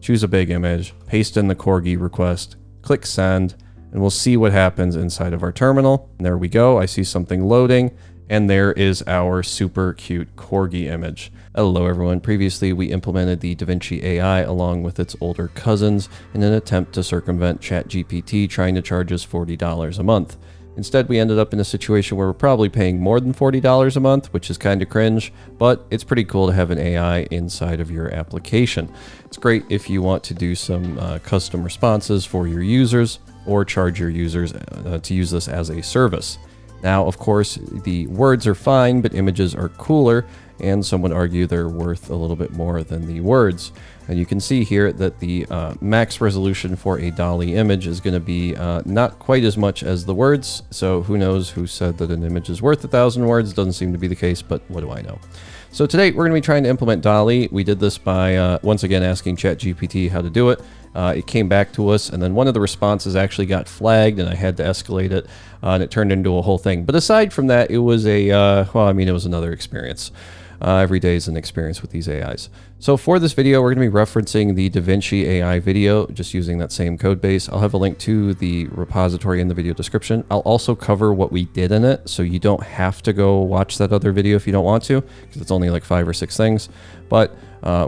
choose a big image, paste in the corgi request, click send, and we'll see what happens inside of our terminal. And there we go. I see something loading, and there is our super cute corgi image. Hello everyone. Previously, we implemented the Davinci AI along with its older cousins in an attempt to circumvent ChatGPT trying to charge us $40 a month. Instead, we ended up in a situation where we're probably paying more than $40 a month, which is kind of cringe, but it's pretty cool to have an AI inside of your application. It's great if you want to do some custom responses for your users or charge your users to use this as a service. Now, of course, the words are fine, but images are cooler, and some would argue they're worth a little bit more than the words. And you can see here that the max resolution for a DALL-E image is going to be not quite as much as the words. So who knows who said that an image is worth 1,000 words? Doesn't seem to be the case, but what do I know? So today we're going to be trying to implement DALL-E. We did this by once again asking ChatGPT how to do it. It came back to us, and then one of the responses actually got flagged, and I had to escalate it, and it turned into a whole thing. But aside from that, it was a, well, I mean, it was another experience. Every day is an experience with these AIs. So for this video, we're going to be referencing the Davinci AI video, just using that same code base. I'll have a link to the repository in the video description. I'll also cover what we did in it, so you don't have to go watch that other video if you don't want to, because it's only like 5 or 6 things. But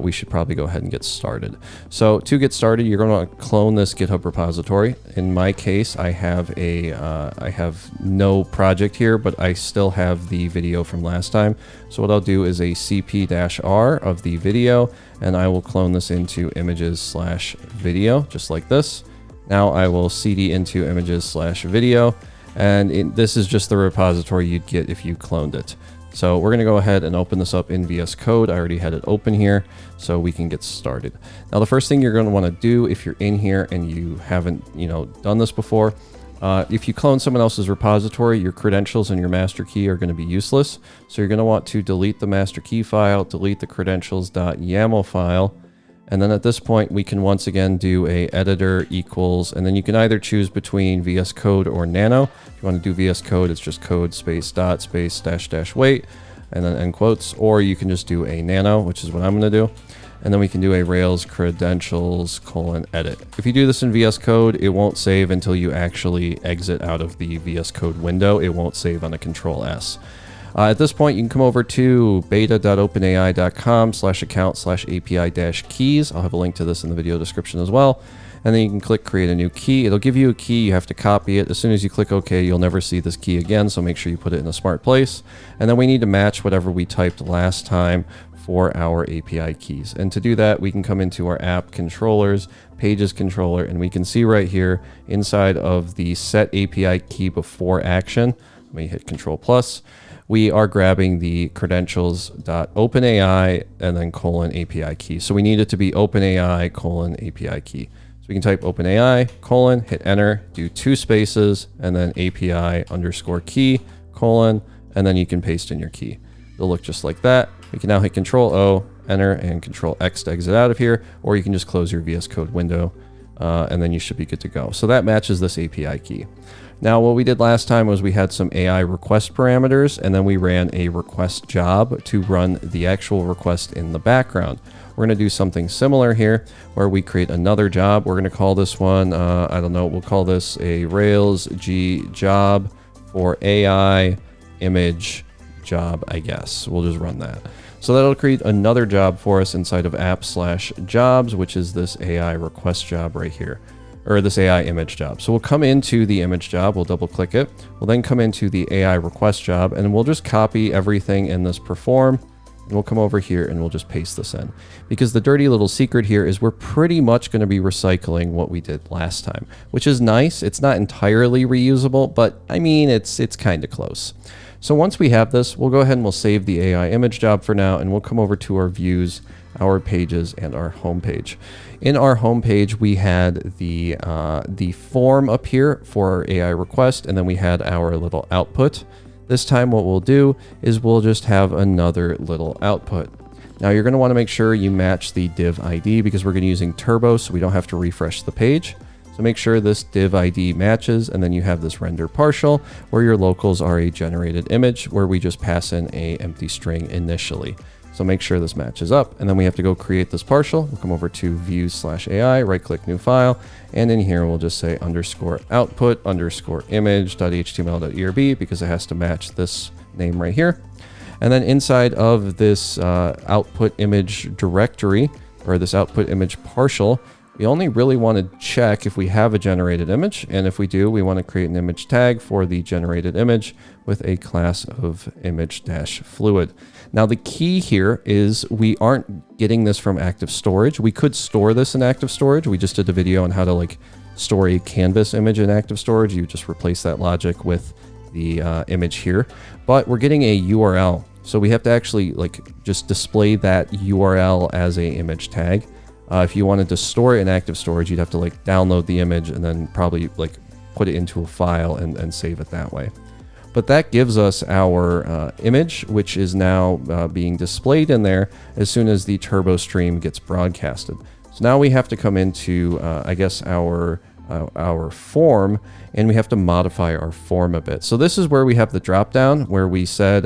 we should probably go ahead and get started. So to get started, you're going to clone this GitHub repository. In my case, I have no project here, but I still have the video from last time. So what I'll do is a cp-r of the video, and I will clone this into images/video, just like this. Now I will cd into images/video, and this is just the repository you'd get if you cloned it. So we're going to go ahead and open this up in VS Code. I already had it open here, so we can get started. Now, the first thing you're going to want to do if you're in here and you haven't, done this before, if you clone someone else's repository, your credentials and your master key are going to be useless. So you're going to want to delete the master key file, delete the credentials.yaml file. And then at this point, we can once again do a editor equals, and then you can either choose between VS Code or Nano. If you want to do VS Code, it's just code space dot space dash dash wait, and then end quotes, or you can just do a Nano, which is what I'm going to do. And then we can do a Rails credentials : edit. If you do this in VS Code, it won't save until you actually exit out of the VS Code window. It won't save on a Control S. At this point, you can come over to beta.openai.com/account/API-keys. I'll have a link to this in the video description as well. And then you can click create a new key. It'll give you a key. You have to copy it. As soon as you click OK, you'll never see this key again. So make sure you put it in a smart place. And then we need to match whatever we typed last time for our API keys. And to do that, we can come into our app controllers, pages controller, and we can see right here inside of the set API key before action. Let me hit Control+. We are grabbing the credentials.openai and then :API key. So we need it to be OpenAI :API key. So we can type OpenAI : hit enter, do 2 spaces, and then API _key : and then you can paste in your key. It'll look just like that. We can now hit Control-O, enter, and Control-X to exit out of here, or you can just close your VS Code window, and then you should be good to go. So that matches this API key. Now, what we did last time was we had some AI request parameters, and then we ran a request job to run the actual request in the background. We're going to do something similar here, where we create another job. We're going to call this one, I don't know, we'll call this a Rails G job for AI image job, I guess. We'll just run that. So that'll create another job for us inside of app/jobs, which is this AI request job right here, or this AI image job. So we'll come into the image job, we'll double click it. We'll then come into the AI request job, and we'll just copy everything in this perform. And we'll come over here and we'll just paste this in, because the dirty little secret here is we're pretty much going to be recycling what we did last time, which is nice. It's not entirely reusable, but I mean, it's kind of close. So once we have this, we'll go ahead and we'll save the AI image job for now, and we'll come over to our views, our pages, and our home page. In our home page, we had the form up here for our AI request, and then we had our little output. This time what we'll do is we'll just have another little output. Now you're going to want to make sure you match the div ID, because we're going to be using Turbo, so we don't have to refresh the page. So make sure this div ID matches, and then you have this render partial where your locals are a generated image where we just pass in a empty string initially. So make sure this matches up. And then we have to go create this partial. We'll come over to views/AI, right click new file. And in here, we'll just say _output_image.html.erb because it has to match this name right here. And then inside of this output image directory, or this output image partial, we only really want to check if we have a generated image. And if we do, we want to create an image tag for the generated image with a class of image-fluid. Now the key here is we aren't getting this from active storage. We could store this in active storage. We just did a video on how to like store a canvas image in active storage. You just replace that logic with the image here, but we're getting a URL. So we have to actually like just display that URL as a image tag. If you wanted to store it in active storage, you'd have to like download the image and then probably like put it into a file and save it that way. But that gives us our image, which is now being displayed in there as soon as the turbo stream gets broadcasted. So now we have to come into, I guess, our form, and we have to modify our form a bit. So this is where we have the drop down where we said,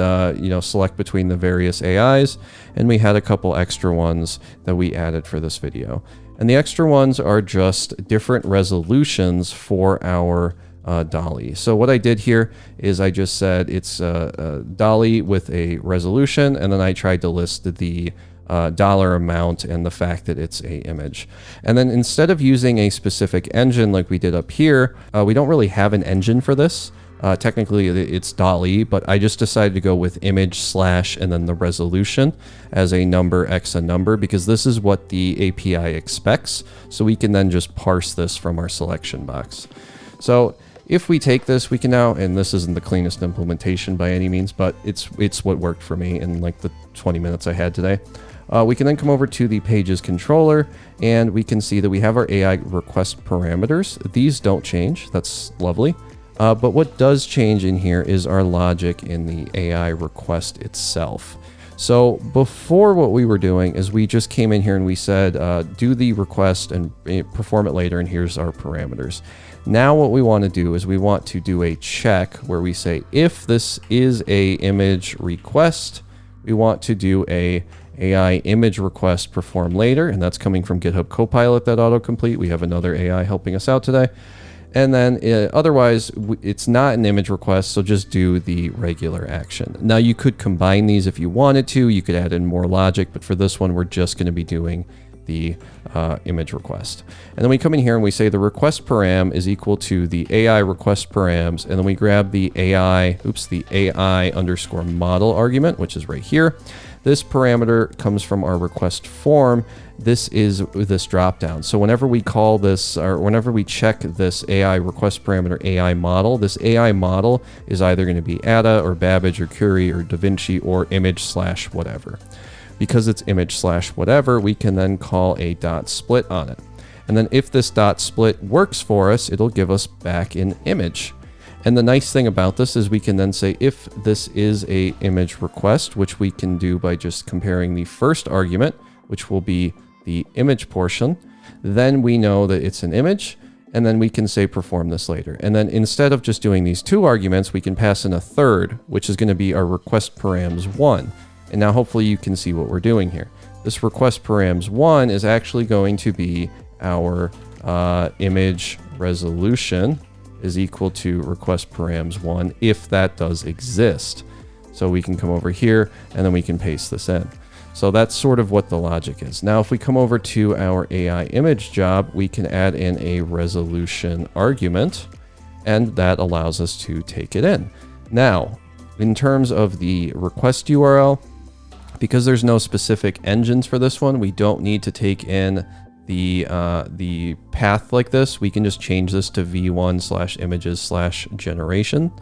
select between the various AIs, and we had a couple extra ones that we added for this video. And the extra ones are just different resolutions for our DALL-E. So what I did here is I just said it's DALL-E with a resolution, and then I tried to list the dollar amount and the fact that it's a image. And then instead of using a specific engine like we did up here, we don't really have an engine for this. Technically it's DALL-E, but I just decided to go with image / and then the resolution as a number x a number, because this is what the API expects. So we can then just parse this from our selection box. So if we take this, we can now, and this isn't the cleanest implementation by any means, but it's what worked for me in like the 20 minutes I had today. We can then come over to the pages controller, and we can see that we have our AI request parameters. These don't change. That's lovely. But what does change in here is our logic in the AI request itself. So before, what we were doing is we just came in here and we said, do the request and perform it later, and here's our parameters. Now what we want to do is we want to do a check where we say, if this is a image request, we want to do a AI image request perform later, and that's coming from GitHub Copilot, that autocomplete. We have another AI helping us out today. And then otherwise, it's not an image request, so just do the regular action. Now you could combine these if you wanted to. You could add in more logic, but for this one, we're just going to be doing the image request. And then we come in here and we say the request param is equal to the AI request params, and then we grab the AI underscore model argument, which is right here. This parameter comes from our request form. This is this dropdown. So whenever we call this, or whenever we check this AI request parameter AI model, this AI model is either going to be Ada or Babbage or Curie or Davinci or image / whatever. Because it's image / whatever, we can then call a dot split on it. And then if this dot split works for us, it'll give us back an image. And the nice thing about this is we can then say if this is a image request, which we can do by just comparing the first argument, which will be the image portion, then we know that it's an image, and then we can say perform this later. And then instead of just doing these two arguments, we can pass in a third, which is going to be our request params 1. And now hopefully you can see what we're doing here. This request params 1 is actually going to be our image resolution is equal to request params 1 if that does exist. So we can come over here and then we can paste this in. So that's sort of what the logic is. Now, if we come over to our AI image job, we can add in a resolution argument, and that allows us to take it in. Now, in terms of the request URL, because there's no specific engines for this one, we don't need to take in the path like this. We can just change this to v1/images/generation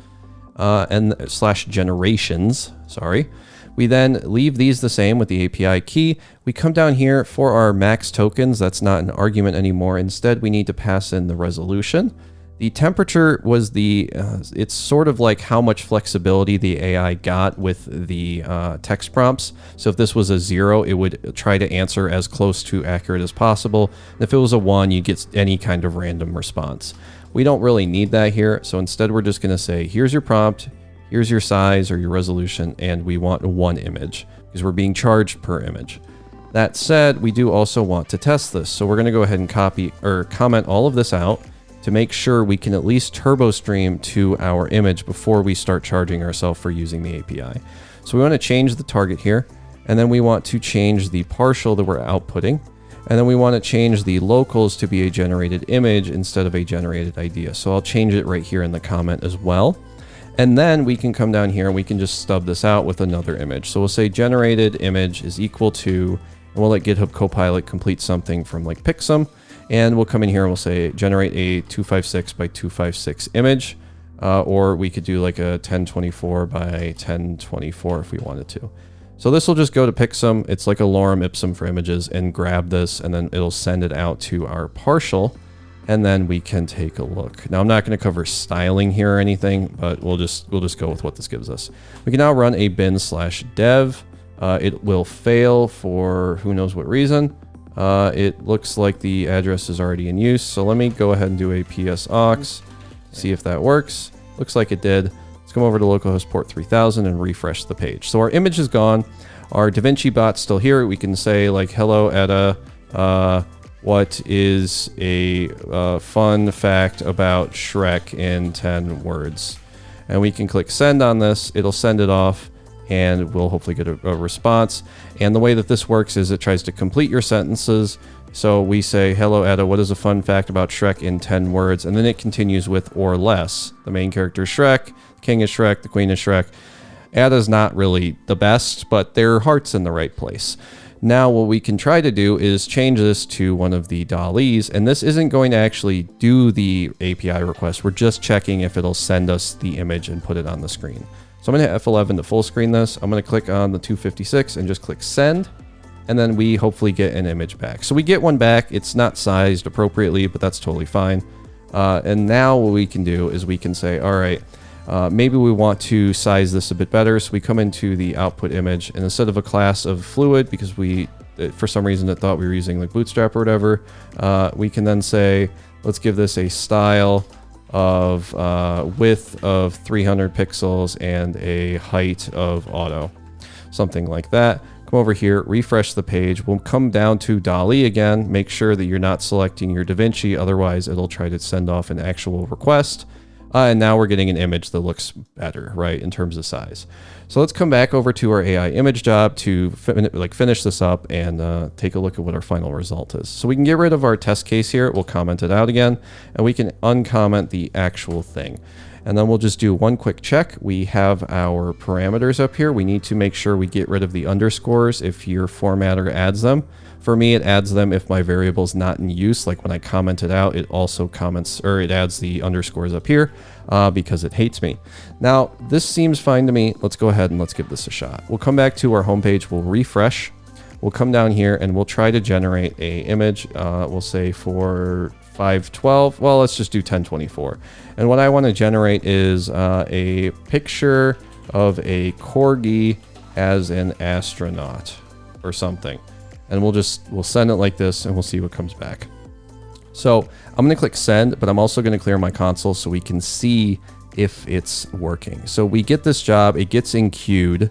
and /generations. Sorry. We then leave these the same with the API key. We come down here for our max tokens. That's not an argument anymore. Instead, we need to pass in the resolution. The temperature was it's sort of like how much flexibility the AI got with the text prompts. So if this was a 0, it would try to answer as close to accurate as possible. And if it was a 1, you'd get any kind of random response. We don't really need that here. So instead, we're just going to say, here's your prompt, here's your size or your resolution, and we want one image, because we're being charged per image. That said, we do also want to test this. So we're going to go ahead and copy or comment all of this out to make sure we can at least turbo stream to our image before we start charging ourselves for using the API. So we want to change the target here, and then we want to change the partial that we're outputting. And then we want to change the locals to be a generated image instead of a generated idea. So I'll change it right here in the comment as well. And then we can come down here and we can just stub this out with another image. So we'll say generated image is equal to, and we'll let GitHub Copilot complete something from like Pixum. And we'll come in here and we'll say generate a 256 by 256 image. Or we could do like a 1024 by 1024 if we wanted to. So this will just go to Pixum. It's like a lorem ipsum for images, and grab this, and then it'll send it out to our partial, and then we can take a look. Now I'm not going to cover styling here or anything, but we'll just go with what this gives us. We can now run a bin/dev. It will fail for who knows what reason. It looks like the address is already in use. So let me go ahead and do a ps-aux, see if that works. Looks like it did. Let's come over to localhost port 3000 and refresh the page. So our image is gone. Our Davinci bot's still here. We can say like, hello, Ada, what is a fun fact about Shrek in 10 words? And we can click send on this. It'll send it off, and we'll hopefully get a response. And the way that this works is it tries to complete your sentences. So we say, hello, Ada, what is a fun fact about Shrek in 10 words? And then it continues with or less. The main character is Shrek, the king is Shrek, the queen is Shrek. Ada's not really the best, but their heart's in the right place. Now what we can try to do is change this to one of the DALL-Es, and this isn't going to actually do the API request. We're just checking if it'll send us the image and put it on the screen. So I'm going to hit F11 to full screen this. I'm going to click on the 256 and just click send. And then we hopefully get an image back. So we get one back. It's not sized appropriately, but that's totally fine. And now what we can do is we can say, all right, maybe we want to size this a bit better. So we come into the output image, and instead of a class of fluid, because we, for some reason, it thought we were using like Bootstrap or whatever, we can then say, let's give this a style of width of 300 pixels and a height of auto, something like that. Come over here, refresh the page. We'll come down to DALL-E again. Make sure that you're not selecting your Davinci, otherwise it'll try to send off an actual request. And now we're getting an image that looks better, right, in terms of size. So let's come back over to our AI image job to finish this up and take a look at what our final result is. So we can get rid of our test case here. We'll comment it out again, and we can uncomment the actual thing. And then we'll just do one quick check. We have our parameters up here. We need to make sure we get rid of the underscores if your formatter adds them. For me, it adds them if my variable is not in use. Like when I comment it out, it also comments, or it adds the underscores up here because it hates me. Now, this seems fine to me. Let's go ahead and let's give this a shot. We'll come back to our homepage. We'll refresh. We'll come down here and we'll try to generate a image. We'll say for 512. Well, let's just do 1024. And what I want to generate is a picture of a corgi as an astronaut or something. And we'll send it like this and we'll see what comes back. So I'm going to click send, but I'm also going to clear my console so we can see if it's working. So we get this job, it gets in queued,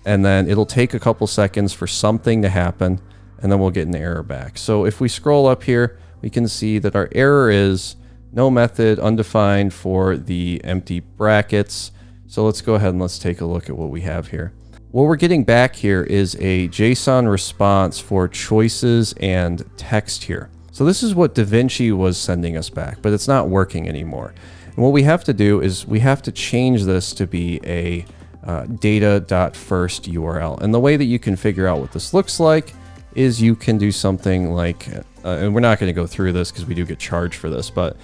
and then it'll take a couple seconds for something to happen, and then we'll get an error back. So if we scroll up here, we can see that our error is no method undefined for the empty brackets. So let's go ahead and let's take a look at what we have here. What we're getting back here is a JSON response for choices and text here. So this is what Davinci was sending us back, but it's not working anymore. And what we have to do is we have to change this to be a data.first URL. And the way that you can figure out what this looks like is you can do something like, and we're not going to go through this because we do get charged for this, but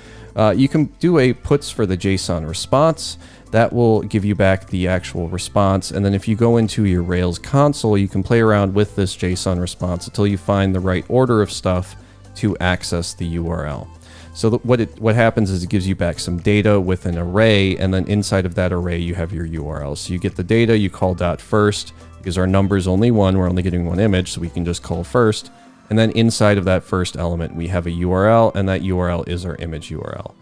you can do a puts for the JSON response. That will give you back the actual response. And then if you go into your Rails console, you can play around with this JSON response until you find the right order of stuff to access the URL. So what happens is it gives you back some data with an array, and then inside of that array you have your URL. So you get the data, you call .first, because our number is only one, we're only getting one image, so we can just call first. And then inside of that first element we have a URL, and that URL is our image URL.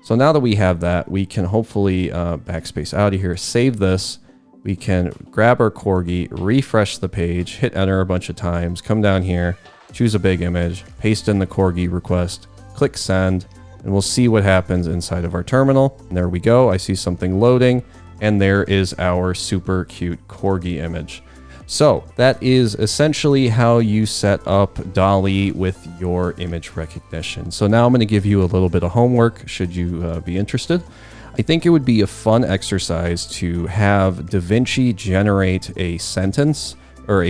So now that we have that, we can hopefully backspace out of here, save this, we can grab our corgi, refresh the page, hit enter a bunch of times, come down here, choose a big image, paste in the corgi request, click send, and we'll see what happens inside of our terminal. And there we go. I see something loading, and there is our super cute corgi image. So that is essentially how you set up DALL-E with your image recognition. So now I'm going to give you a little bit of homework should you be interested. I think it would be a fun exercise to have Davinci generate a sentence or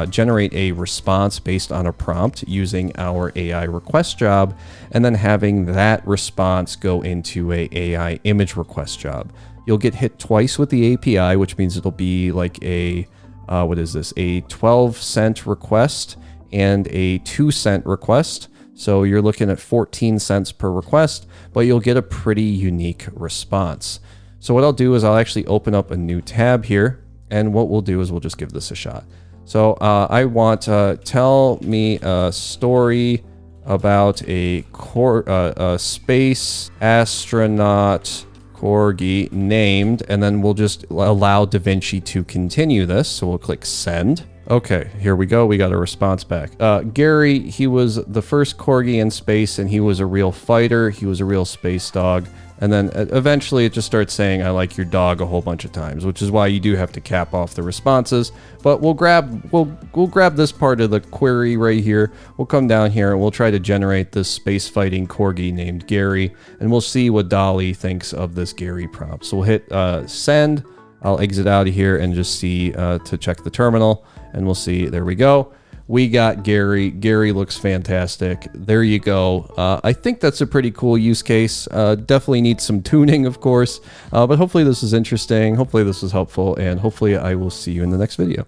generate a response based on a prompt using our AI request job, and then having that response go into a AI image request job. You'll get hit twice with the API, which means it'll be like a, what is this? A 12-cent request and a 2-cent request. So you're looking at 14 cents per request, but you'll get a pretty unique response. So what I'll do is I'll actually open up a new tab here. And what we'll do is we'll just give this a shot. So I want tell me a story about a space astronaut corgi named, and then we'll just allow Davinci to continue this. So we'll click send. Okay, here we go. We got a response back. Gary, he was the first corgi in space, and he was a real fighter. He was a real space dog. And then eventually it just starts saying, I like your dog a whole bunch of times, which is why you do have to cap off the responses. But we'll grab this part of the query right here. We'll come down here and we'll try to generate this space fighting corgi named Gary. And we'll see what DALL-E thinks of this Gary prompt. So we'll hit send. I'll exit out of here and just see to check the terminal. And we'll see, there we go. We got Gary. Gary looks fantastic. There you go. I think that's a pretty cool use case. Definitely needs some tuning, of course. But hopefully this is interesting. Hopefully this was helpful. And hopefully I will see you in the next video.